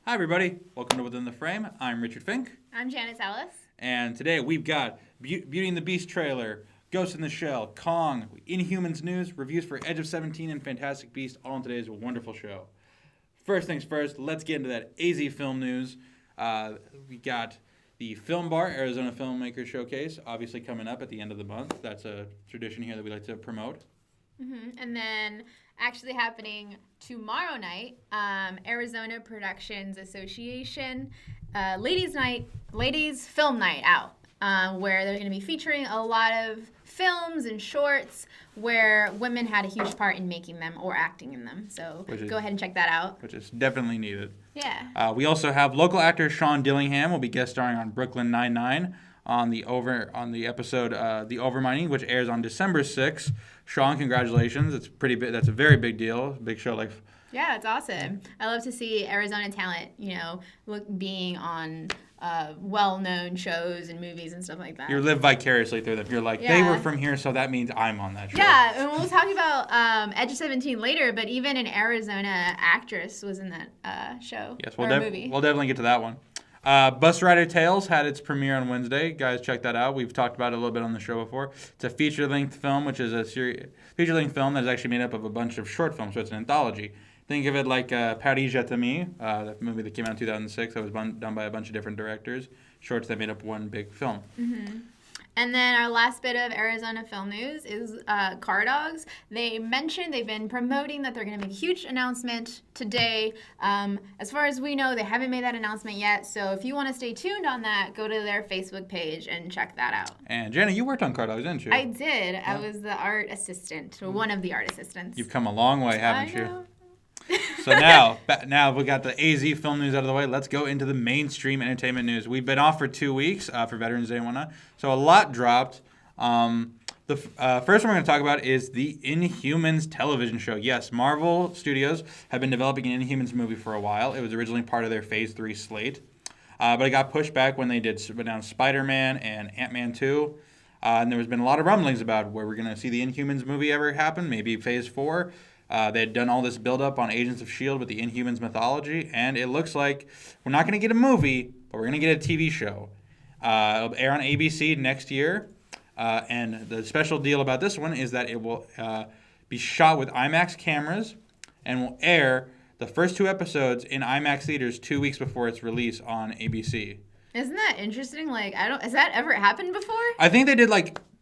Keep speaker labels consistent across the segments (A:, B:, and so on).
A: Hi, everybody. Welcome to Within the Frame. I'm Richard Fink.
B: I'm Janice Ellis.
A: And today we've got Beauty and the Beast trailer, Ghost in the Shell, Kong, Inhumans news, reviews for Edge of 17 and Fantastic Beasts, all in today's wonderful show. First things first, let's get into that AZ film news. We got the Film Bar, Arizona Filmmaker Showcase, obviously coming up at the end of the month. That's a tradition here that we like to promote.
B: Mm-hmm. And then actually happening tomorrow night, Arizona Productions Association Ladies Film Night out, where they're going to be featuring a lot of films and shorts where women had a huge part in making them or acting in them. So go ahead and check that out.
A: Which is definitely needed.
B: Yeah.
A: We also have local actor Sean Dillingham will be guest starring on Brooklyn Nine-Nine on the episode The Overmining, which airs on December 6th. Sean, congratulations! It's pretty big. That's a very big deal. Big show like.
B: Yeah, it's awesome. I love to see Arizona talent, being on well-known shows and movies and stuff like that.
A: You live vicariously through them. You're like, They were from here, so that means I'm on that show.
B: Yeah, and we'll talk about Edge of 17 later, but even an Arizona actress was in that show.
A: Yes,
B: movie.
A: We'll definitely get to that one. Bus Rider Tales had its premiere on Wednesday. Guys, check that out. We've talked about it a little bit on the show before. It's a feature-length film, which is a feature-length film that is actually made up of a bunch of short films, so it's an anthology. Think of it like Paris Je t'aime, that movie that came out in 2006 that was done by a bunch of different directors. Shorts that made up one big film.
B: Mm-hmm. And then our last bit of Arizona film news is Car Dogs. They mentioned they've been promoting that they're going to make a huge announcement today. As far as we know, they haven't made that announcement yet. So if you want to stay tuned on that, go to their Facebook page and check that out.
A: And Jenna, you worked on Car Dogs, didn't you?
B: I did. Yeah. I was the art assistant, or one of the art assistants.
A: You've come a long way, haven't
B: I
A: you?
B: know.
A: So now we got the AZ film news out of the way. Let's go into the mainstream entertainment news. We've been off for 2 weeks for Veterans Day and whatnot, so a lot dropped. The first one we're going to talk about is the Inhumans television show. Yes, Marvel Studios have been developing an Inhumans movie for a while. It was originally part of their Phase 3 slate, but it got pushed back when they announced Spider-Man and Ant-Man 2. And there has been a lot of rumblings about where we're going to see the Inhumans movie ever happen, maybe Phase 4. They had done all this build-up on Agents of S.H.I.E.L.D. with the Inhumans mythology, and it looks like we're not going to get a movie, but we're going to get a TV show. It'll air on ABC next year, and the special deal about this one is that it will be shot with IMAX cameras and will air the first 2 episodes in IMAX theaters 2 weeks before its release on ABC.
B: Isn't that interesting? Has that ever happened before?
A: I think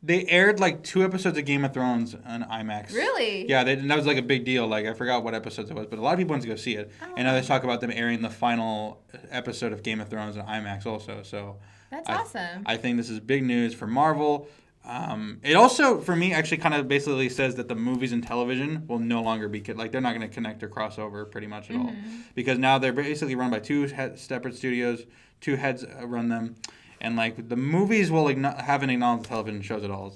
A: they aired 2 episodes of Game of Thrones on IMAX.
B: Really?
A: Yeah, that was a big deal. I forgot what episodes it was, but a lot of people went to go see it. Oh. And now they talk about them airing the final episode of Game of Thrones on IMAX also. So
B: that's awesome.
A: I think this is big news for Marvel. It also, for me, actually kind of basically says that the movies and television will no longer be they're not going to connect or cross over pretty much at all, because now they're basically run by 2 separate studios. 2 heads run them. And, the movies will haven't acknowledged the television shows at all.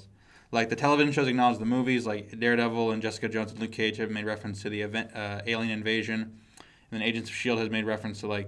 A: The television shows acknowledge the movies, like Daredevil and Jessica Jones and Luke Cage have made reference to the alien invasion. And then Agents of S.H.I.E.L.D. has made reference to,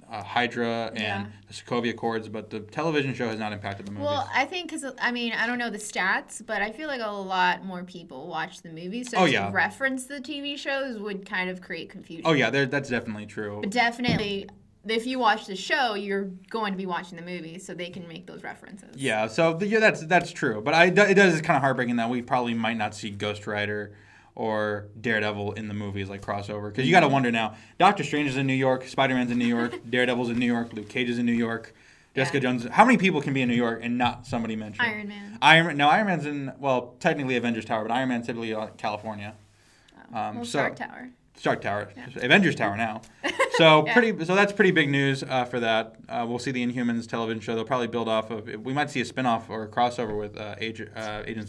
A: Hydra and the Sokovia Accords, but the television show has not impacted the movies.
B: Well, I think I don't know the stats, but I feel like a lot more people watch the movies. So to reference the TV shows would kind of create confusion.
A: Oh, yeah, that's definitely true.
B: But definitely, if you watch the show, you're going to be watching the movie, so they can make those references.
A: Yeah, so that's true. But it is kind of heartbreaking that we probably might not see Ghost Rider or Daredevil in the movies crossover. Because you got to wonder now, Doctor Strange is in New York, Spider-Man's in New York, Daredevil's in New York, Luke Cage is in New York, Jessica Jones. How many people can be in New York and not somebody mentioned?
B: Iron Man.
A: Iron Man's in, technically Avengers Tower, but Iron Man's typically in California.
B: Stark Tower.
A: Stark Tower, Avengers Tower now. So So that's pretty big news for that. We'll see the Inhumans television show. They'll probably build off of. We might see a spinoff or a crossover with Agents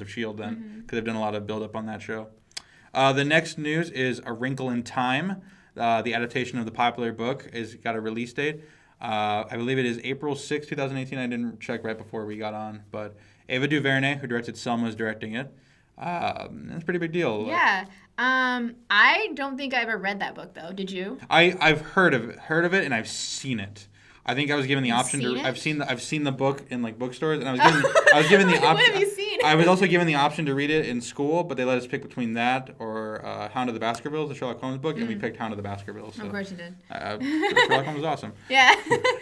A: of S.H.I.E.L.D. then, because they've done a lot of build up on that show. The next news is A Wrinkle in Time. The adaptation of the popular book has got a release date. I believe it is April 6, 2018. I didn't check right before we got on, but Ava DuVernay, who directed Selma, is directing it. That's a pretty big deal.
B: Yeah. I don't think I ever read that book though. Did you?
A: I've heard of it and I've seen it. I think I was given the option to.
B: It?
A: I've seen the book in bookstores, and I was given the option.
B: What have you seen?
A: I was also given the option to read it in school, but they let us pick between that or Hound of the Baskervilles, the Sherlock Holmes book, and we picked Hound of the Baskervilles. So,
B: Of course you did.
A: Sherlock Holmes was awesome.
B: Yeah.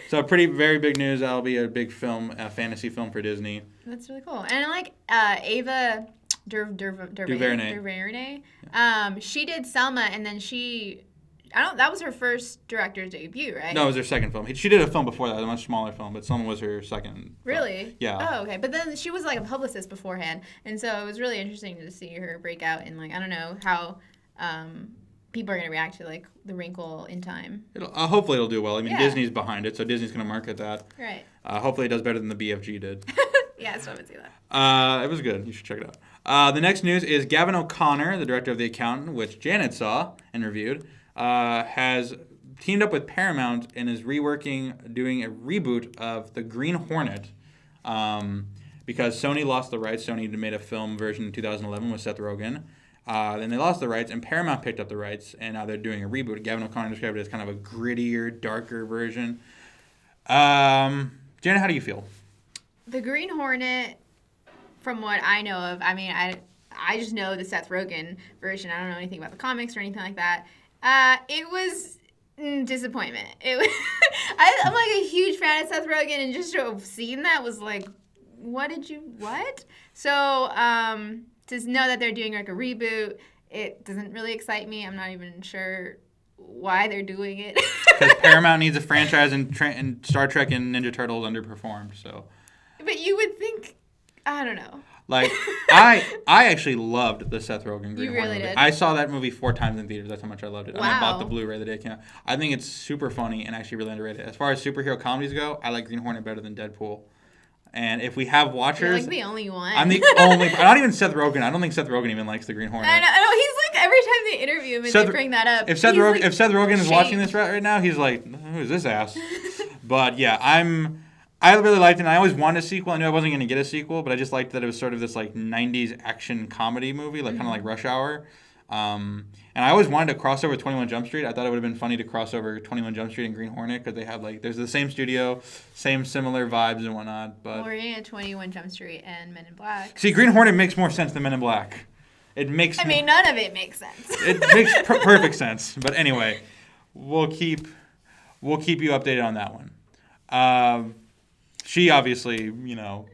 A: So very big news. That'll be a big film, a fantasy film for Disney.
B: That's really cool. And I like Ava DuVernay. She did Selma, and then that was her first director's debut, right?
A: No, it was her second film. She did a film before that, a much smaller film, but Selma was her second.
B: Really?
A: Film. Yeah.
B: Oh, okay. But then she was like a publicist beforehand, and so it was really interesting to see her break out in like I don't know how people are gonna react to like The Wrinkle in Time.
A: Hopefully it'll do well. I mean, Disney's behind it, so Disney's gonna market that.
B: Right.
A: Hopefully it does better than the BFG did.
B: Yeah, so I would see that.
A: It was good. You should check it out. The next news is Gavin O'Connor, the director of The Accountant, which Janet saw and reviewed, has teamed up with Paramount and is doing a reboot of The Green Hornet because Sony lost the rights. Sony made a film version in 2011 with Seth Rogen. Then they lost the rights, and Paramount picked up the rights, and now they're doing a reboot. Gavin O'Connor described it as kind of a grittier, darker version. Janet, how do you feel?
B: The Green Hornet, from what I know of, I mean, I just know the Seth Rogen version. I don't know anything about the comics or anything like that. It was disappointment. It was I'm like a huge fan of Seth Rogen, and just to have seen that was like, what? So to know that they're doing like a reboot, it doesn't really excite me. I'm not even sure why they're doing it.
A: Because Paramount needs a franchise, and Star Trek and Ninja Turtles underperformed. So.
B: But you would think, I don't know.
A: Like, I actually loved the Seth Rogen Green Hornet
B: really
A: movie.
B: did?
A: I saw that movie 4 times in theaters. That's how much I loved it.
B: Wow.
A: And I bought the Blu-ray the day it came out. I think it's super funny and actually really underrated. As far as superhero comedies go, I like Green Hornet better than Deadpool. And if we have watchers...
B: You're like the only one.
A: I'm the only... Not even Seth Rogen. I don't think Seth Rogen even likes the Green Hornet.
B: I know. He's like, every time they interview him and they bring that up.
A: If Seth Rogen is
B: shamed.
A: watching this right now, he's like, who's this ass? But yeah, I really liked it, and I always wanted a sequel. I knew I wasn't going to get a sequel, but I just liked that it was sort of this like 90s action comedy movie, like kind of like Rush Hour. And I always wanted to cross over 21 Jump Street. I thought it would have been funny to cross over 21 Jump Street and Green Hornet because they have like, there's the same studio, same similar vibes and whatnot. But
B: we're getting a 21 Jump Street and Men in Black.
A: See, Green Hornet makes more sense than Men in Black. None
B: of it makes sense.
A: It makes perfect sense. But anyway, we'll keep you updated on that one. She obviously, you know.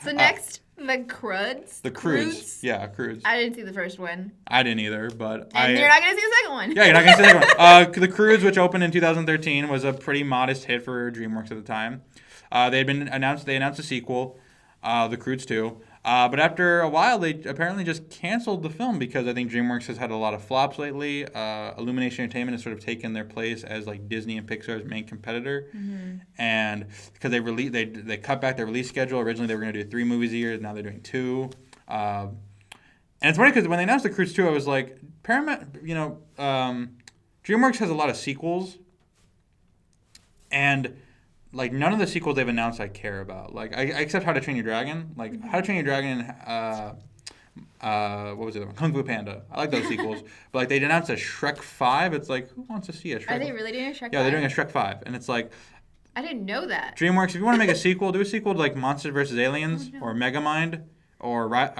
B: So next, the Croods.
A: The Croods. Yeah, Croods.
B: I didn't see the first one.
A: I didn't either, but
B: and you're not going to see the second one.
A: Yeah, you're not going to see the second one. The Croods, which opened in 2013, was a pretty modest hit for DreamWorks at the time. They announced a sequel, The Croods 2. But after a while, they apparently just canceled the film because I think DreamWorks has had a lot of flops lately. Illumination Entertainment has sort of taken their place as like Disney and Pixar's main competitor, and because they cut back their release schedule. Originally, they were going to do 3 movies a year. Now they're doing 2. And it's funny because when they announced The Croods 2, I was like, Paramount, DreamWorks has a lot of sequels, and like none of the sequels they've announced I care about. Like except How to Train Your Dragon. Like How to Train Your Dragon and what was the other one? Kung Fu Panda. I like those sequels. But like they announced a Shrek 5. It's like, who wants to see a Shrek?
B: Are they really doing a Shrek 5?
A: Yeah, they're doing a Shrek 5. And it's like,
B: I didn't know that.
A: DreamWorks, if you want to make a sequel, do a sequel to like Monsters vs. Aliens or Megamind or Rise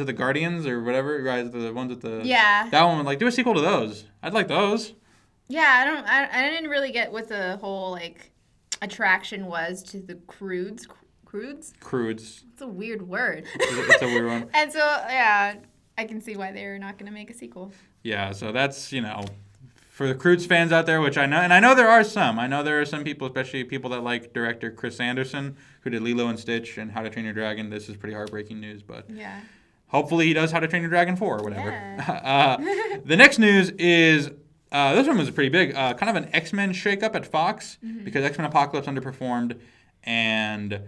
A: of the Guardians or whatever. Rise of the ones with the that one. Like do a sequel to those. I'd like those.
B: Yeah, I didn't really get what the whole like attraction was to the Croods. Croods. It's a weird word.
A: It's a weird one.
B: And so yeah, I can see why they're not going to make a sequel.
A: Yeah, so that's for the Croods fans out there, which I know, and I know there are some. I know there are some people, especially people that like director Chris Anderson, who did Lilo and Stitch and How to Train Your Dragon. This is pretty heartbreaking news, but
B: yeah.
A: Hopefully he does How to Train Your Dragon 4 or whatever.
B: Yeah.
A: The next news is. This one was pretty big. Kind of an X-Men shakeup at Fox because X-Men Apocalypse underperformed, and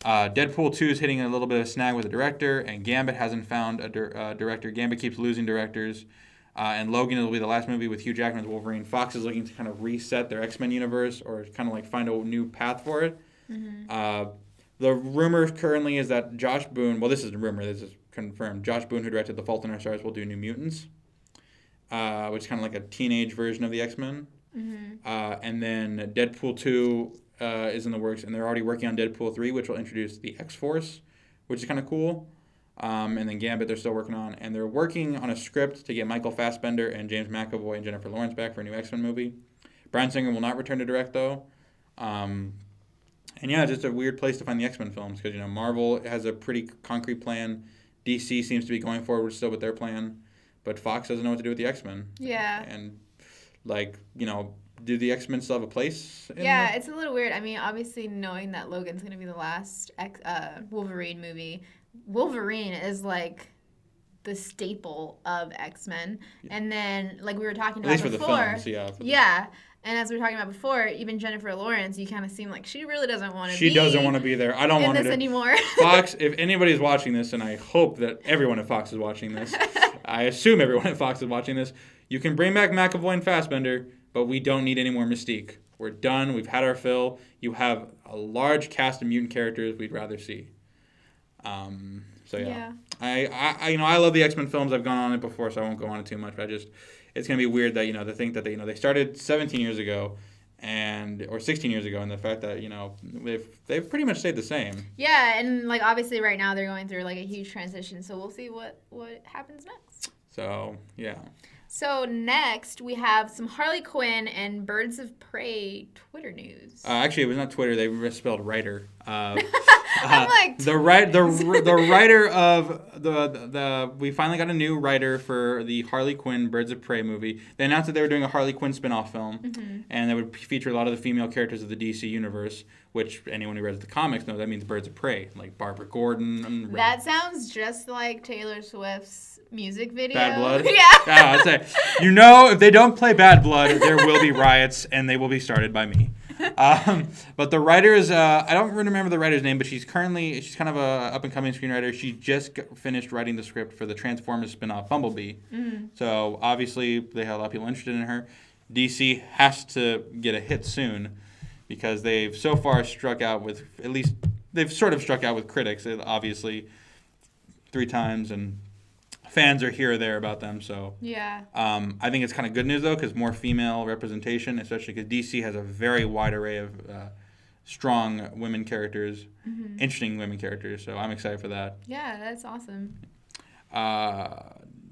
A: Deadpool 2 is hitting a little bit of a snag with the director, and Gambit hasn't found a director. Gambit keeps losing directors, and Logan will be the last movie with Hugh Jackman's Wolverine. Fox is looking to kind of reset their X-Men universe or kind of like find a new path for it. The rumor currently is that Josh Boone, well, this is a rumor, this is confirmed, Josh Boone, who directed The Fault in Our Stars, will do New Mutants. Which is kind of like a teenage version of the X-Men. And then Deadpool 2 is in the works, and they're already working on Deadpool 3, which will introduce the X-Force, which is kind of cool. And then Gambit they're still working on. And they're working on a script to get Michael Fassbender and James McAvoy and Jennifer Lawrence back for a new X-Men movie. Bryan Singer will not return to direct, though. And yeah, just a weird place to find the X-Men films because, Marvel has a pretty concrete plan. DC seems to be going forward still with their plan. But Fox doesn't know what to do with the X-Men.
B: Yeah.
A: And, do the X-Men still have a place?
B: It's a little weird. I mean, obviously knowing that Logan's going to be the last Wolverine movie, Wolverine is like the staple of X-Men. Yeah. And then, like we were talking about before. At least for the films, yeah. Yeah. And as we were talking about before, even Jennifer Lawrence, you kind of seem like she really doesn't want to be.
A: She doesn't want to be there. I don't want her to
B: anymore.
A: Fox, if anybody's watching this, and I hope that everyone at Fox is watching this, I assume everyone at Fox is watching this, you can bring back McAvoy and Fassbender, but we don't need any more Mystique. We're done. We've had our fill. You have a large cast of mutant characters we'd rather see. So yeah. I love the X-Men films. I've gone on it before, so I won't go on it too much. But it's gonna be weird that to think that they started 17 years ago, or 16 years ago, and the fact that they've pretty much stayed the same.
B: Yeah, and like obviously right now they're going through like a huge transition, so we'll see what happens next.
A: So yeah.
B: So next, we have some Harley Quinn and Birds of Prey Twitter news.
A: Actually, it was not Twitter. They misspelled writer.
B: I'm like...
A: The writer of the we finally got a new writer for the Harley Quinn Birds of Prey movie. They announced that they were doing a Harley Quinn spin-off film, and that would feature a lot of the female characters of the DC universe, which anyone who reads the comics knows that means Birds of Prey, like Barbara Gordon.
B: That sounds just like Taylor Swift's music video.
A: Bad Blood?
B: Yeah.
A: I'd say, if they don't play Bad Blood, there will be riots, and they will be started by me. But the writer is, I don't remember the writer's name, but she's kind of a up-and-coming screenwriter. She just finished writing the script for the Transformers spin-off Bumblebee. Mm-hmm. So obviously they have a lot of people interested in her. DC has to get a hit soon because they've so far struck out with, they've sort of struck out with critics, obviously, 3 times, and fans are here or there about them, so
B: yeah.
A: I think it's kind of good news though, because more female representation, especially because DC has a very wide array of strong women characters, interesting women characters. So I'm excited for that.
B: Yeah, that's awesome.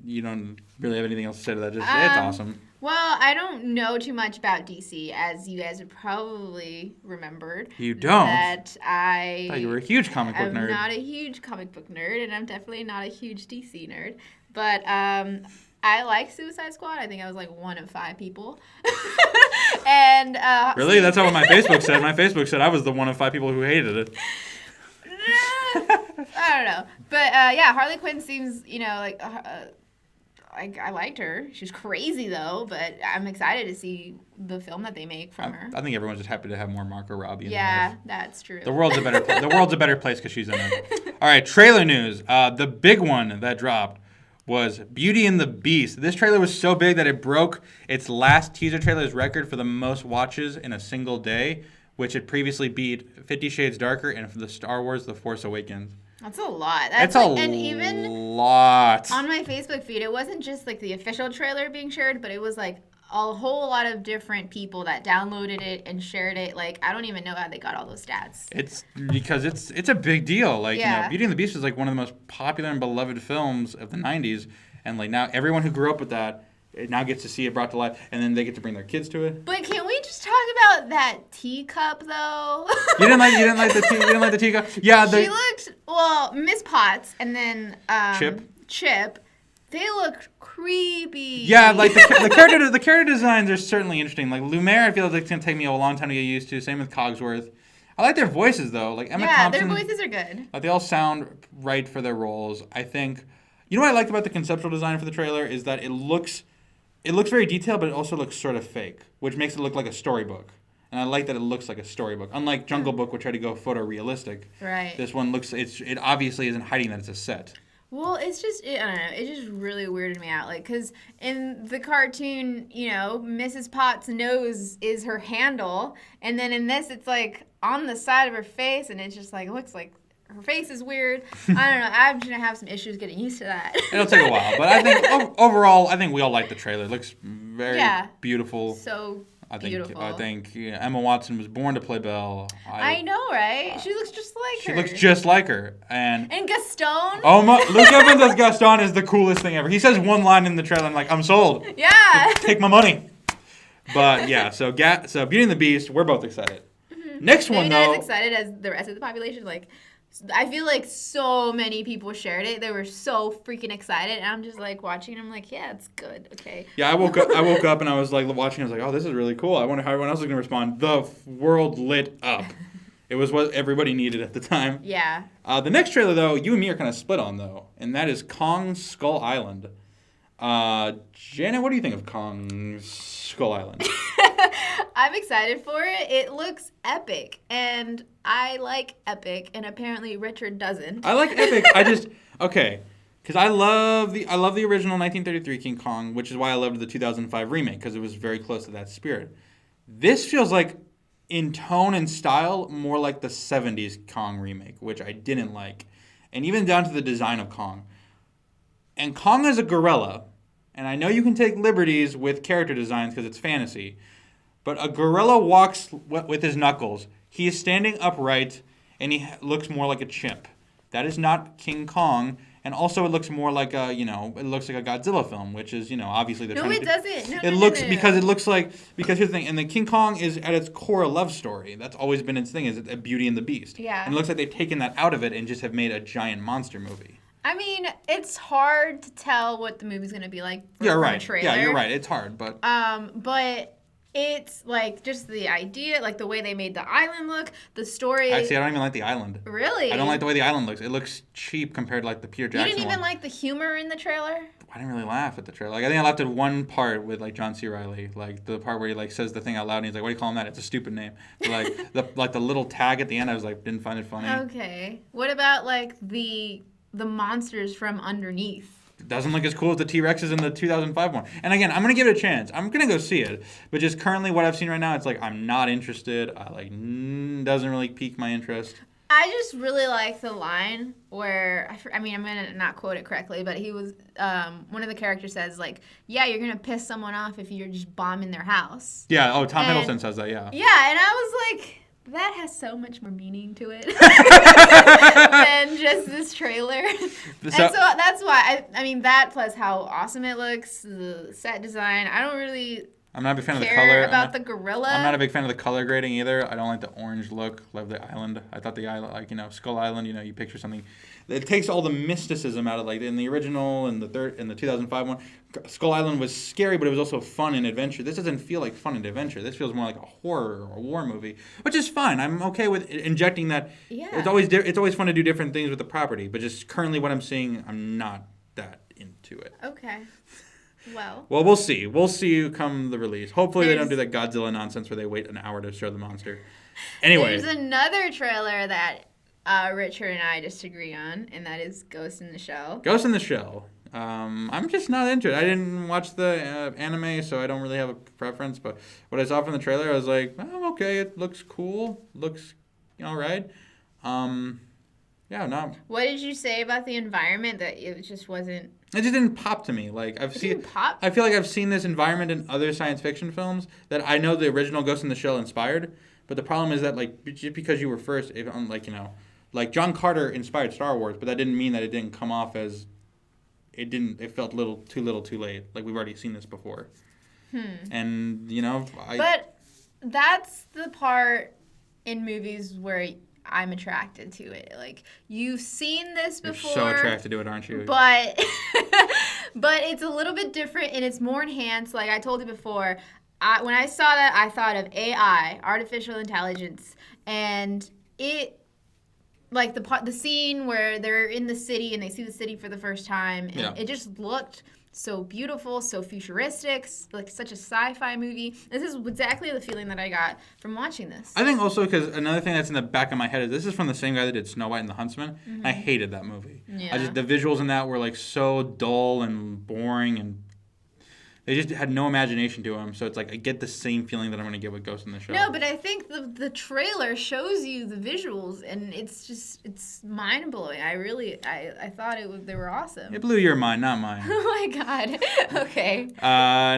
A: You don't really have anything else to say to that? Just it's awesome.
B: Well, I don't know too much about DC, as you guys have probably remembered.
A: You don't?
B: That I
A: thought you were a huge comic book nerd.
B: I'm not a huge comic book nerd, and I'm definitely not a huge DC nerd. But I like Suicide Squad. I think I was like one of 5 people. And
A: really? That's not what my Facebook said. My Facebook said I was the one of 5 people who hated it.
B: I don't know. But yeah, Harley Quinn seems, like... I liked her. She's crazy though, but I'm excited to see the film that they make from her.
A: I think everyone's just happy to have more Margot Robbie in
B: their life. That's true.
A: The world's a better place because she's in it. All right, trailer news. The big one that dropped was Beauty and the Beast. This trailer was so big that it broke its last teaser trailer's record for the most watches in a single day, which had previously beat 50 Shades Darker and the Star Wars The Force Awakens.
B: That's a lot.
A: That's a lot. And even lot.
B: On my Facebook feed, it wasn't just like the official trailer being shared, but it was like a whole lot of different people that downloaded it and shared it. Like, I don't even know how they got all those stats.
A: It's because it's a big deal. Like, Beauty and the Beast is like one of the most popular and beloved films of the 90s. And like now everyone who grew up with that now gets to see it brought to life, and then they get to bring their kids to it.
B: But can we just talk about that teacup though?
A: You didn't like the teacup? Yeah,
B: she looked Miss Potts and then Chip. They looked creepy.
A: Yeah, like the character designs are certainly interesting. Like Lumiere, I feel like it's gonna take me a long time to get used to. Same with Cogsworth. I like their voices though. Like Emma Thompson.
B: Yeah, their voices are good.
A: Like they all sound right for their roles. I think. You know what I liked about the conceptual design for the trailer is that it looks very detailed, but it also looks sort of fake, which makes it look like a storybook. And I like that it looks like a storybook. Unlike Jungle Book, which tried to go photorealistic.
B: Right.
A: This one looks, it obviously isn't hiding that it's a set.
B: Well, it's just, I don't know, it just really weirded me out. Like, because in the cartoon, Mrs. Potts' nose is her handle. And then in this, it's like on the side of her face, and it's just like, looks like her face is weird. I don't know. I'm going to have some issues getting used to that.
A: It'll take a while. But I think overall, I think we all like the trailer. It looks very beautiful.
B: So Beautiful.
A: I think Emma Watson was born to play Belle.
B: I know, right? She looks just like her.
A: She looks just like her. And
B: Gaston?
A: oh my, Luke Evans as Gaston is the coolest thing ever. He says one line in the trailer, and I'm like, I'm sold.
B: Yeah.
A: Take my money. But yeah, so Beauty and the Beast, we're both excited. Mm-hmm. Next one,
B: Maybe
A: though.
B: not as excited as the rest of the population. Like, I feel like so many people shared it. They were so freaking excited, and I'm just like watching. And I'm like, yeah, it's good. Okay.
A: Yeah, I woke up and I was like watching. I was like, oh, this is really cool. I wonder how everyone else is gonna respond. The world lit up. It was what everybody needed at the time.
B: Yeah.
A: The next trailer, though, you and me are kind of split on, though, and that is Kong Skull Island. Janet, what do you think of Kong Skull Island?
B: I'm excited for it. It looks epic, and I like epic, and apparently Richard doesn't.
A: I like epic. Okay, because I love the original 1933 King Kong, which is why I loved the 2005 remake, because it was very close to that spirit. This feels like, in tone and style, more like the 70s Kong remake, which I didn't like, and even down to the design of Kong. And Kong is a gorilla, and I know you can take liberties with character designs because it's fantasy, but a gorilla walks with his knuckles. He is standing upright, and he looks more like a chimp. That is not King Kong, and also it looks more like it looks like a Godzilla film, which is, obviously they're trying to do. No, it
B: doesn't.
A: Because here's the thing, and the King Kong is at its core a love story. That's always been its thing, is a Beauty and the Beast.
B: Yeah.
A: And it looks like they've taken that out of it and just have made a giant monster movie.
B: I mean, it's hard to tell what the movie's going to be like from a trailer.
A: Yeah, you're right. It's hard, but...
B: But it's, like, just the idea, like, the way they made the island look, the story...
A: Actually, I don't even like the island.
B: Really?
A: I don't like the way the island looks. It looks cheap compared to, like, the Peter Jackson one.
B: You didn't even like the humor in the trailer?
A: I didn't really laugh at the trailer. Like, I think I laughed at one part with, like, John C. Reilly. Like, the part where he, like, says the thing out loud, and he's like, what do you call him that? It's a stupid name. But, like, the little tag at the end, I was like, didn't find it funny.
B: Okay. What about, like, the monsters from underneath?
A: It doesn't look as cool as the T-Rexes in the 2005 one. And again, I'm going to give it a chance. I'm going to go see it. But just currently what I've seen right now, it's like I'm not interested. Doesn't really pique my interest.
B: I just really like the line where, I'm going to not quote it correctly, but he was, one of the characters says, like, yeah, you're going to piss someone off if you're just bombing their house.
A: Yeah, Tom Hiddleston says that, yeah.
B: Yeah, and I was like... That has so much more meaning to it than just this trailer. And so that's why, that plus how awesome it looks, the set design.
A: I'm not a big fan of the
B: color.
A: About
B: the gorilla.
A: I'm not a big fan of the color grading either. I don't like the orange look. Love the island. I thought the island, Skull Island. You picture something. It takes all the mysticism out of in the original and the 2005 one. Skull Island was scary, but it was also fun and adventure. This doesn't feel like fun and adventure. This feels more like a horror or a war movie, which is fine. I'm okay with injecting that.
B: Yeah.
A: It's always fun to do different things with the property, but just currently what I'm seeing, I'm not that into it.
B: Okay. Well,
A: we'll see. We'll see come the release. Hopefully they don't do that Godzilla nonsense where they wait an hour to show the monster. Anyway.
B: There's another trailer that Richard and I disagree on, and that is Ghost in the Shell.
A: Ghost in the Shell. I'm just not into it. I didn't watch the anime, so I don't really have a preference. But what I saw from the trailer, I was like, oh, okay, it looks cool. Looks all right. Yeah, no.
B: What did you say about the environment that it just wasn't...
A: It just didn't pop to me. Like I feel like I've seen this environment in other science fiction films that I know the original Ghost in the Shell inspired. But the problem is that just because you were first, like John Carter inspired Star Wars, but that didn't mean that it didn't come off as it felt little too late. Like we've already seen this before. And
B: But that's the part in movies where I'm attracted to it. Like, you've seen this before.
A: You're so attracted to it, aren't you?
B: But it's a little bit different and it's more enhanced. Like I told you before, when I saw that, I thought of AI, artificial intelligence, and it, like the scene where they're in the city and they see the city for the first time, and it just looked so beautiful, so futuristic, like such a sci-fi movie. This is exactly the feeling that I got from watching this.
A: I think also because another thing that's in the back of my head is this is from the same guy that did Snow White and the Huntsman. Mm-hmm. I hated that movie. Yeah. The visuals in that were like so dull and boring, and They just had no imagination to them, so it's like I get the same feeling that I'm gonna get with Ghost in the Shell.
B: No, but I think the trailer shows you the visuals, and it's mind blowing. I thought they were awesome.
A: It blew your mind, not mine.
B: Oh my god. Okay.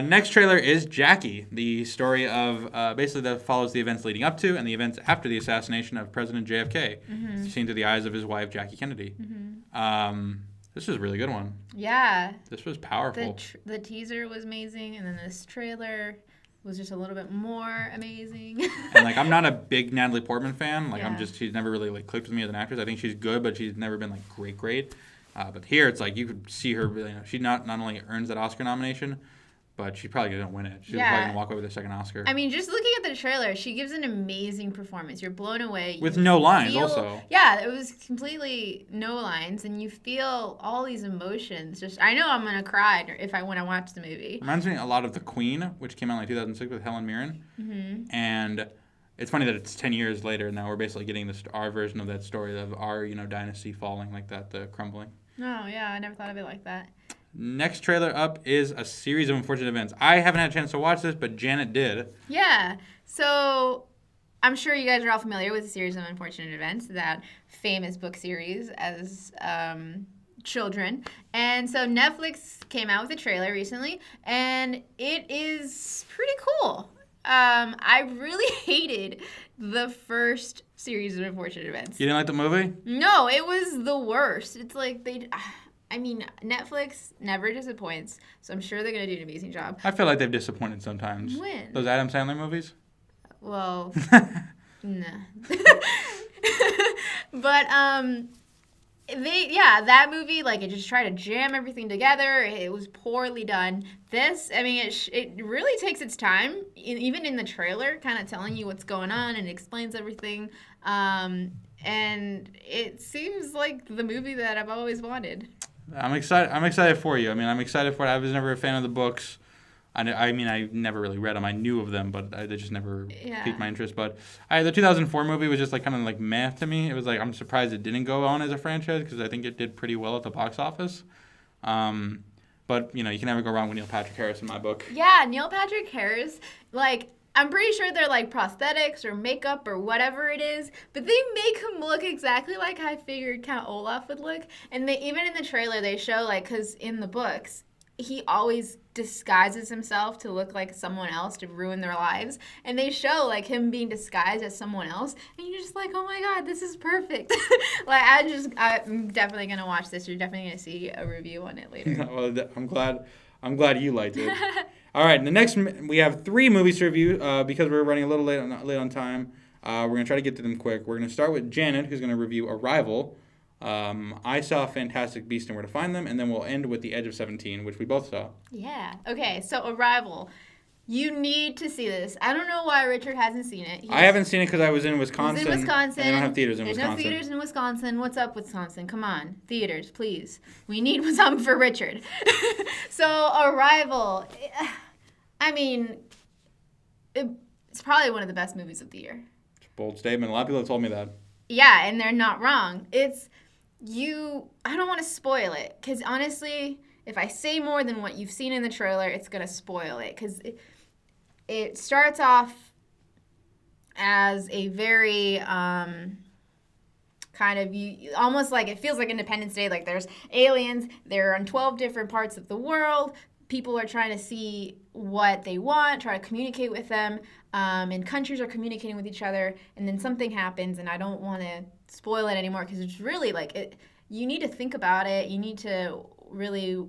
A: Next trailer is Jackie, the story of basically that follows the events leading up to and the events after the assassination of President JFK, seen through the eyes of his wife Jackie Kennedy. This was a really good one.
B: Yeah.
A: This was powerful.
B: The teaser was amazing, and then this trailer was just a little bit more amazing.
A: And like, I'm not a big Natalie Portman fan. Like,
B: Yeah.
A: she's never really like clicked with me as an actress. I think she's good, but she's never been like great. But here, it's like you could see her. You know, she not only earns that Oscar nomination, but she's probably gonna win it. She's probably gonna walk away with a second Oscar.
B: I mean, just looking at the trailer, she gives an amazing performance. You're blown away.
A: With no lines, also.
B: Yeah, it was completely no lines, and you feel all these emotions. Just, I know I'm gonna cry when I watch the movie.
A: Reminds me a lot of The Queen, which came out in like 2006 with Helen Mirren. And it's funny that it's 10 years later, and now we're basically getting our version of that story of our dynasty falling like that, the crumbling.
B: Oh yeah, I never thought of it like that.
A: Next trailer up is A Series of Unfortunate Events. I haven't had a chance to watch this, but Janet did.
B: Yeah. So I'm sure you guys are all familiar with A Series of Unfortunate Events, that famous book series as children. And so Netflix came out with a trailer recently, and it is pretty cool. I really hated the first Series of Unfortunate Events.
A: You didn't like the movie?
B: No, it was the worst. It's like Netflix never disappoints, so I'm sure they're going to do an amazing job.
A: I feel like they've disappointed sometimes.
B: When?
A: Those Adam Sandler movies?
B: Well, no. But, that movie, like, it just tried to jam everything together. It was poorly done. This, I mean, it really takes its time, even in the trailer, kind of telling you what's going on and explains everything. And it seems like the movie that I've always wanted.
A: I'm excited for you. I mean, I'm excited for it. I was never a fan of the books. I mean, I never really read them. I knew of them, but they just never piqued my interest. But the 2004 movie was just like kind of like meh to me. It was like, I'm surprised it didn't go on as a franchise because I think it did pretty well at the box office. But, you can never go wrong with Neil Patrick Harris in my book.
B: Yeah, Neil Patrick Harris, like, I'm pretty sure they're like prosthetics or makeup or whatever it is, but they make him look exactly like I figured Count Olaf would look. And even in the trailer, they show, like, because in the books, he always disguises himself to look like someone else to ruin their lives. And they show, like, him being disguised as someone else. And you're just like, oh my God, this is perfect. Like, I'm definitely going to watch this. You're definitely going to see a review on it later.
A: Well, I'm glad you liked it. All right, we have 3 movies to review because we're running a little late on time. We're going to try to get to them quick. We're going to start with Janet, who's going to review Arrival. I saw Fantastic Beasts and Where to Find Them, and then we'll end with The Edge of 17, which we both saw.
B: Yeah. Okay, so Arrival. You need to see this. I don't know why Richard hasn't seen it.
A: I haven't seen it because I was in Wisconsin.
B: He's in Wisconsin.
A: And they don't have theaters in
B: There's
A: Wisconsin.
B: There's no theaters in Wisconsin. What's up, Wisconsin? Come on. Theaters, please. We need something for Richard. So, Arrival. I mean, it's probably one of the best movies of the year.
A: Bold statement. A lot of people have told me that.
B: Yeah, and they're not wrong. I don't want to spoil it, because honestly, if I say more than what you've seen in the trailer, it's going to spoil it, because it starts off as a very kind of, almost like, it feels like Independence Day, like there's aliens, they're on 12 different parts of the world, people are trying to see what they want, try to communicate with them, and countries are communicating with each other, and then something happens, and I don't want to spoil it anymore, because it's really like, you need to think about it, you need to really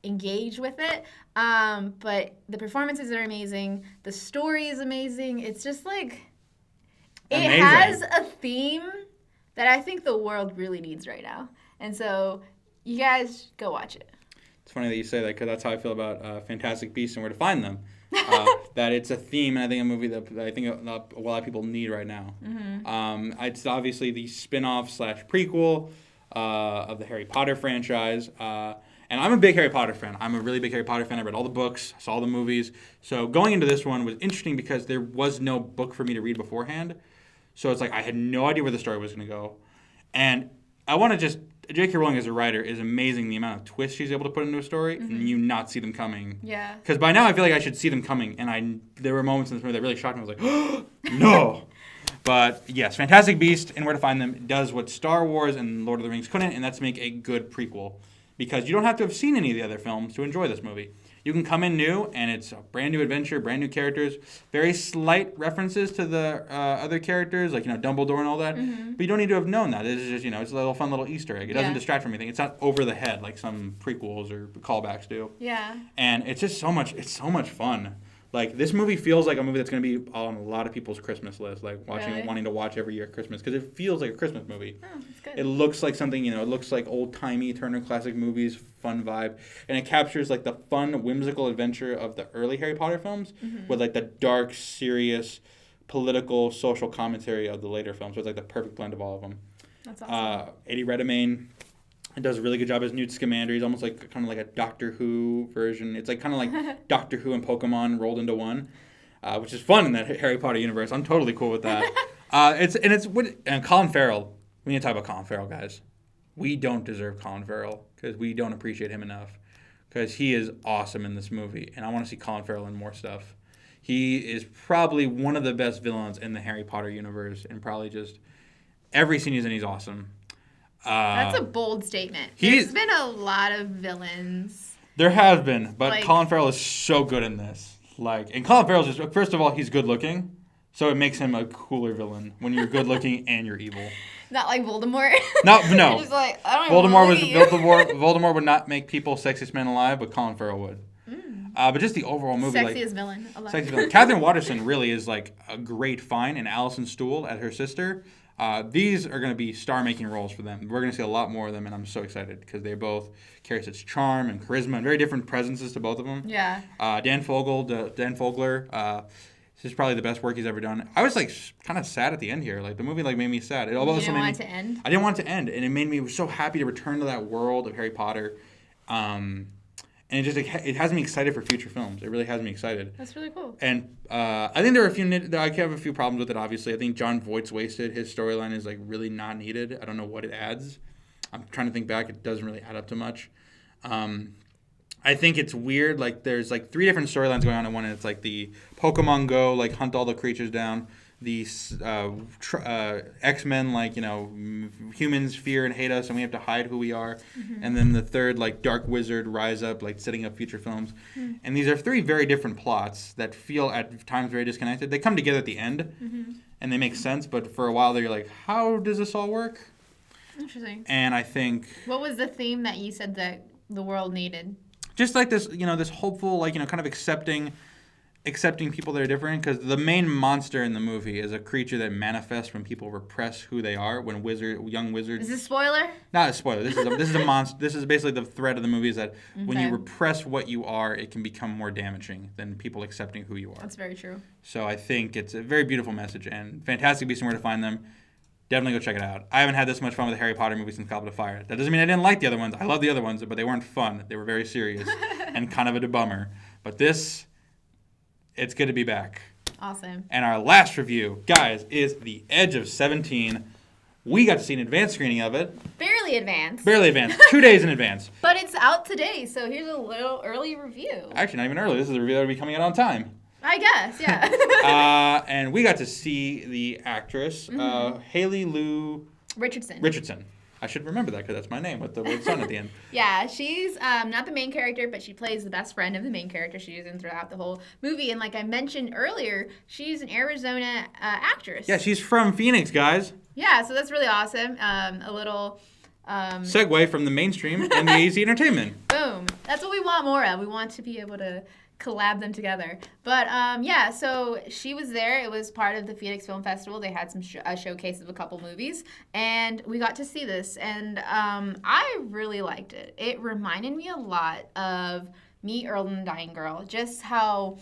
B: engage with it, but the performances are amazing, the story is amazing, it's just like, it has a theme that I think the world really needs right now, and so you guys go watch it.
A: It's funny that you say that, because that's how I feel about Fantastic Beasts and Where to Find Them. That it's a theme, and I think a movie that I think a lot of people need right now. Mm-hmm. It's obviously the spin-off / prequel of the Harry Potter franchise. And I'm a big Harry Potter fan. I'm a really big Harry Potter fan. I read all the books, saw all the movies. So going into this one was interesting because there was no book for me to read beforehand. So it's like I had no idea where the story was going to go. And I want to just J.K. Rowling as a writer is amazing. The amount of twists she's able to put into a story, and you not see them coming.
B: Yeah.
A: Because by now I feel like I should see them coming, and there were moments in this movie that really shocked me. I was like, oh, no. But yes, Fantastic Beasts and Where to Find Them does what Star Wars and Lord of the Rings couldn't, and that's make a good prequel. Because you don't have to have seen any of the other films to enjoy this movie. You can come in new, and it's a brand new adventure, brand new characters, very slight references to the other characters, like, Dumbledore and all that. But you don't need to have known that. It's just, it's a little fun little Easter egg. It doesn't distract from anything. It's not over the head like some prequels or callbacks do.
B: Yeah.
A: And it's just so much fun. Like, this movie feels like a movie that's going to be on a lot of people's Christmas list, like wanting to watch every year at Christmas, because it feels like a Christmas movie.
B: Oh, that's good.
A: It looks like something, it looks like old-timey Turner Classic Movies, fun vibe. And it captures, like, the fun, whimsical adventure of the early Harry Potter films with, like, the dark, serious, political, social commentary of the later films. So it's, like, the perfect blend of all of them.
B: That's awesome.
A: Eddie Redmayne does a really good job as Newt Scamander. He's almost like kind of like a Doctor Who version. It's like kind of like Doctor Who and Pokemon rolled into one, which is fun in that Harry Potter universe. I'm totally cool with that. And Colin Farrell. We need to talk about Colin Farrell, guys. We don't deserve Colin Farrell because we don't appreciate him enough. Because he is awesome in this movie, and I want to see Colin Farrell in more stuff. He is probably one of the best villains in the Harry Potter universe, and probably just every scene he's in, he's awesome.
B: That's a bold statement. There's been a lot of villains.
A: There has been, but Colin Farrell is so good in this. And Colin Farrell's just, first of all, he's good looking, so it makes him a cooler villain when you're good looking and you're evil.
B: Not like Voldemort.
A: No.
B: You're just like, I don't
A: Voldemort would not make people sexiest man alive, but Colin Farrell would. But just the overall movie,
B: sexiest villain alive.
A: Sexiest villain. Catherine Watterson really is like a great find, and Alison Stoole as her sister. These are going to be star-making roles for them. We're going to see a lot more of them, and I'm so excited because they both carry such charm and charisma and very different presences to both of them.
B: Yeah.
A: Dan Fogler, this is probably the best work he's ever done. I was kind of sad at the end here. Like the movie made me sad. It also
B: you didn't want it to end?
A: I didn't want it to end, and it made me so happy to return to that world of Harry Potter. And it has me excited for future films. It really has me excited.
B: That's really cool.
A: And I think there are I have a few problems with it, obviously. I think Jon Voight's wasted. His storyline is really not needed. I don't know what it adds. I'm trying to think back. It doesn't really add up to much. I think it's weird. There's 3 different storylines going on in one. And it's the Pokemon Go, hunt all the creatures down. The X-Men, humans fear and hate us, and we have to hide who we are. And then the third, Dark Wizard, rise up, setting up future films. And these are 3 very different plots that feel at times very disconnected. They come together at the end, and they make sense. But for a while, you're like, how does this all work?
B: Interesting.
A: And I think...
B: What was the theme that you said that the world needed?
A: Just this, this hopeful, kind of accepting people that are different, because the main monster in the movie is a creature that manifests when people repress who they are. When young wizards.
B: Is this a spoiler?
A: Not a spoiler. This is a monster. This is basically the thread of the movie is that when you repress what you are, it can become more damaging than people accepting who you are.
B: That's very true.
A: So I think it's a very beautiful message, and Fantastic Beasts and Where to Find Them. Definitely go check it out. I haven't had this much fun with a Harry Potter movie since Goblet of Fire. That doesn't mean I didn't like the other ones. I love the other ones, but they weren't fun. They were very serious and kind of a bummer. But this, it's good to be back.
B: Awesome.
A: And our last review, guys, is The Edge of 17. We got to see an advanced screening of it.
B: Barely advanced.
A: 2 days in advance.
B: But it's out today, so here's a little early review.
A: Actually, not even early. This is a review that will be coming out on time.
B: I guess, yeah.
A: And we got to see the actress, Haley Lou Richardson. I should remember that because that's my name with the word son at the end.
B: Yeah, she's not the main character, but she plays the best friend of the main character she's in throughout the whole movie. And like I mentioned earlier, she's an Arizona actress.
A: Yeah, she's from Phoenix, guys.
B: Yeah, so that's really awesome. A little...
A: segue from the mainstream and the AZ Entertainment.
B: Boom. That's what we want more of. We want to be able to collab them together. But yeah, so she was there. It was part of the Phoenix Film Festival. They had some showcase of a couple movies, and we got to see this, and I really liked it. It reminded me a lot of Me, Earl, and the Dying Girl, just how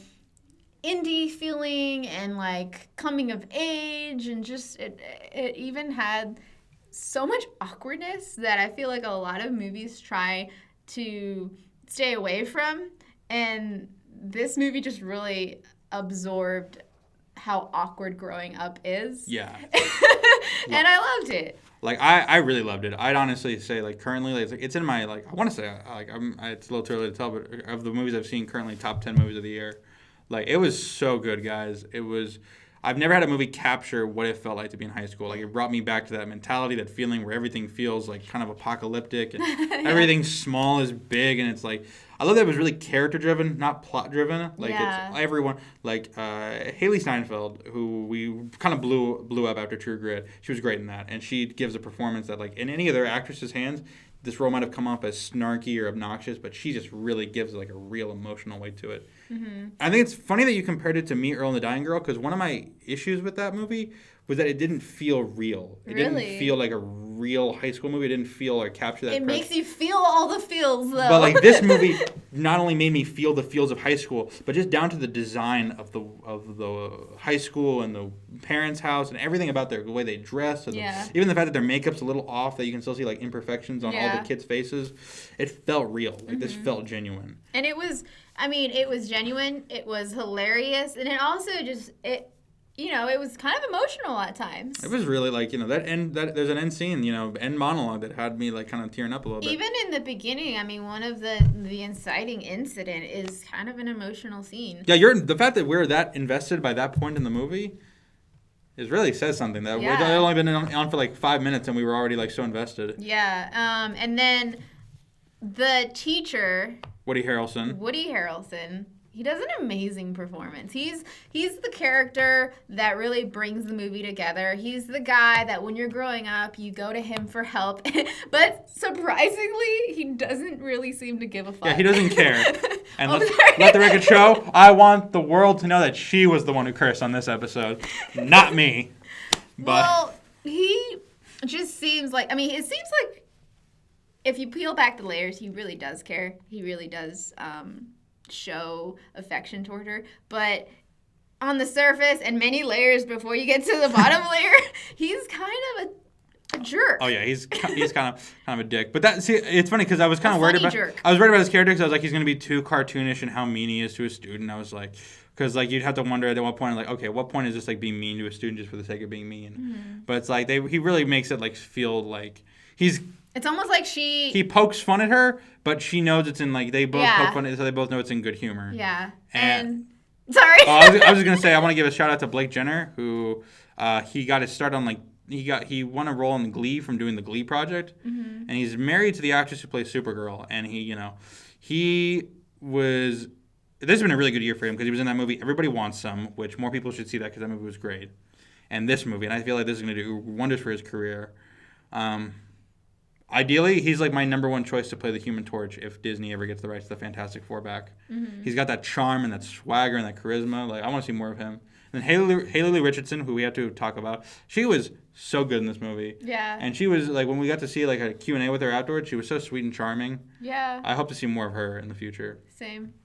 B: indie feeling and coming of age, and just it even had so much awkwardness that I feel like a lot of movies try to stay away from, and this movie just really absorbed how awkward growing up is.
A: Yeah.
B: And I loved it.
A: Like I really loved it. I'd honestly say like currently like, it's in my like I want to say like it's a little too early to tell, but of the movies I've seen currently, top 10 movies of the year. Like it was so good, guys. It was. I've never had a movie capture what it felt like to be in high school. Like it brought me back to that mentality, that feeling where everything feels like kind of apocalyptic and everything small is big, and it's like I love that it was really character driven, not plot driven. Like it's everyone like Haley Steinfeld, who we kind of blew up after True Grit. She was great in that, and she gives a performance that like in any other actress's hands, this role might have come off as snarky or obnoxious, but she just really gives like a real emotional weight to it. Mm-hmm. I think it's funny that you compared it to Me, Earl and the Dying Girl, because one of my issues with that movie was that it didn't feel real. It didn't feel like a real high school movie. It didn't feel or capture that.
B: It makes you feel all the feels, though.
A: But like this movie not only made me feel the feels of high school, but just down to the design of the high school and the parents' house and everything about the way they dress. And even the fact that their makeup's a little off, that you can still see like imperfections on all the kids' faces. It felt real. Like this felt genuine.
B: And it was, I mean, it was genuine. It was hilarious, and it also just it was kind of emotional at times.
A: It was really like, there's an end scene, end monologue that had me like kind of tearing up a little bit.
B: Even in the beginning, I mean, one of the inciting incident is kind of an emotional scene.
A: Yeah, the fact that we're that invested by that point in the movie is really says something. That we've only been on for like 5 minutes and we were already like so invested.
B: Yeah, and then the teacher,
A: Woody Harrelson.
B: He does an amazing performance. He's the character that really brings the movie together. He's the guy that when you're growing up, you go to him for help. But surprisingly, he doesn't really seem to give a fuck.
A: Yeah, he doesn't care. And let the record show, I want the world to know that she was the one who cursed on this episode, not me. But
B: well, he just seems like, it seems like if you peel back the layers, he really does care. He really does show affection toward her, but on the surface and many layers before you get to the bottom layer, he's kind of a jerk.
A: Oh yeah, he's kind of a dick. But it's funny because I was kind of worried about his character because I was like he's gonna be too cartoonish and how mean he is to a student. I was like, because like you'd have to wonder at what point like okay, what point is this like being mean to a student just for the sake of being mean? Mm-hmm. But it's like he really makes it like feel like he's.
B: It's almost like he
A: pokes fun at her, but she knows it's in like they both poke fun at it, so they both know it's in good humor.
B: Yeah. And sorry.
A: I was just gonna say I want to give a shout out to Blake Jenner, who he got his start on like he won a role in Glee from doing the Glee project, and he's married to the actress who plays Supergirl, and he was. This has been a really good year for him because he was in that movie Everybody Wants Some, which more people should see that because that movie was great, and this movie, and I feel like this is gonna do wonders for his career. Ideally, he's like my number one choice to play the Human Torch if Disney ever gets the rights to the Fantastic Four back. Mm-hmm. He's got that charm and that swagger and that charisma. Like I want to see more of him. And then Haley Lee Richardson, who we have to talk about, she was so good in this movie.
B: Yeah.
A: And she was like when we got to see like a Q&A with her afterwards, she was so sweet and charming.
B: Yeah.
A: I hope to see more of her in the future.
B: Same.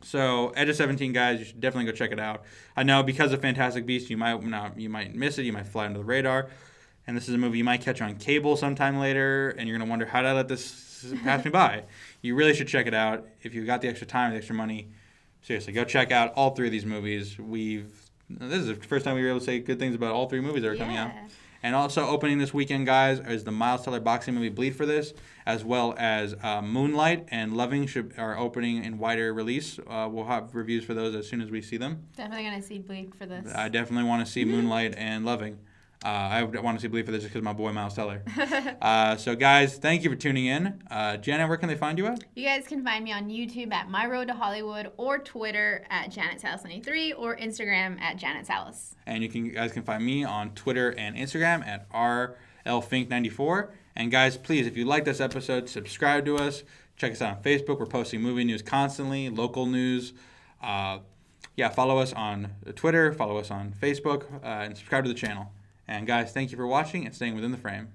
A: So Edge of 17, guys, you should definitely go check it out. I know because of Fantastic Beasts, you might miss it, you might fly under the radar. And this is a movie you might catch on cable sometime later, and you're going to wonder, how did I let this pass me by? You really should check it out. If you've got the extra time, the extra money, seriously, go check out all three of these movies. This is the first time we were able to say good things about all three movies that are coming out. And also opening this weekend, guys, is the Miles Teller boxing movie Bleed for This, as well as Moonlight and Loving are opening in wider release. We'll have reviews for those as soon as we see them.
B: Definitely going to see Bleed for This.
A: I definitely want to see Moonlight and Loving. I want to see Bleed for This just because my boy Miles Teller. So, guys, thank you for tuning in. Janet, where can they find you at?
B: You guys can find me on YouTube at My Road to Hollywood or Twitter at JanetSalas93 or Instagram at JanetSalas.
A: And you guys can find me on Twitter and Instagram at RLFink94. And, guys, please, if you like this episode, subscribe to us. Check us out on Facebook. We're posting movie news constantly, local news. Follow us on Twitter, follow us on Facebook, and subscribe to the channel. And guys, thank you for watching and staying within the frame.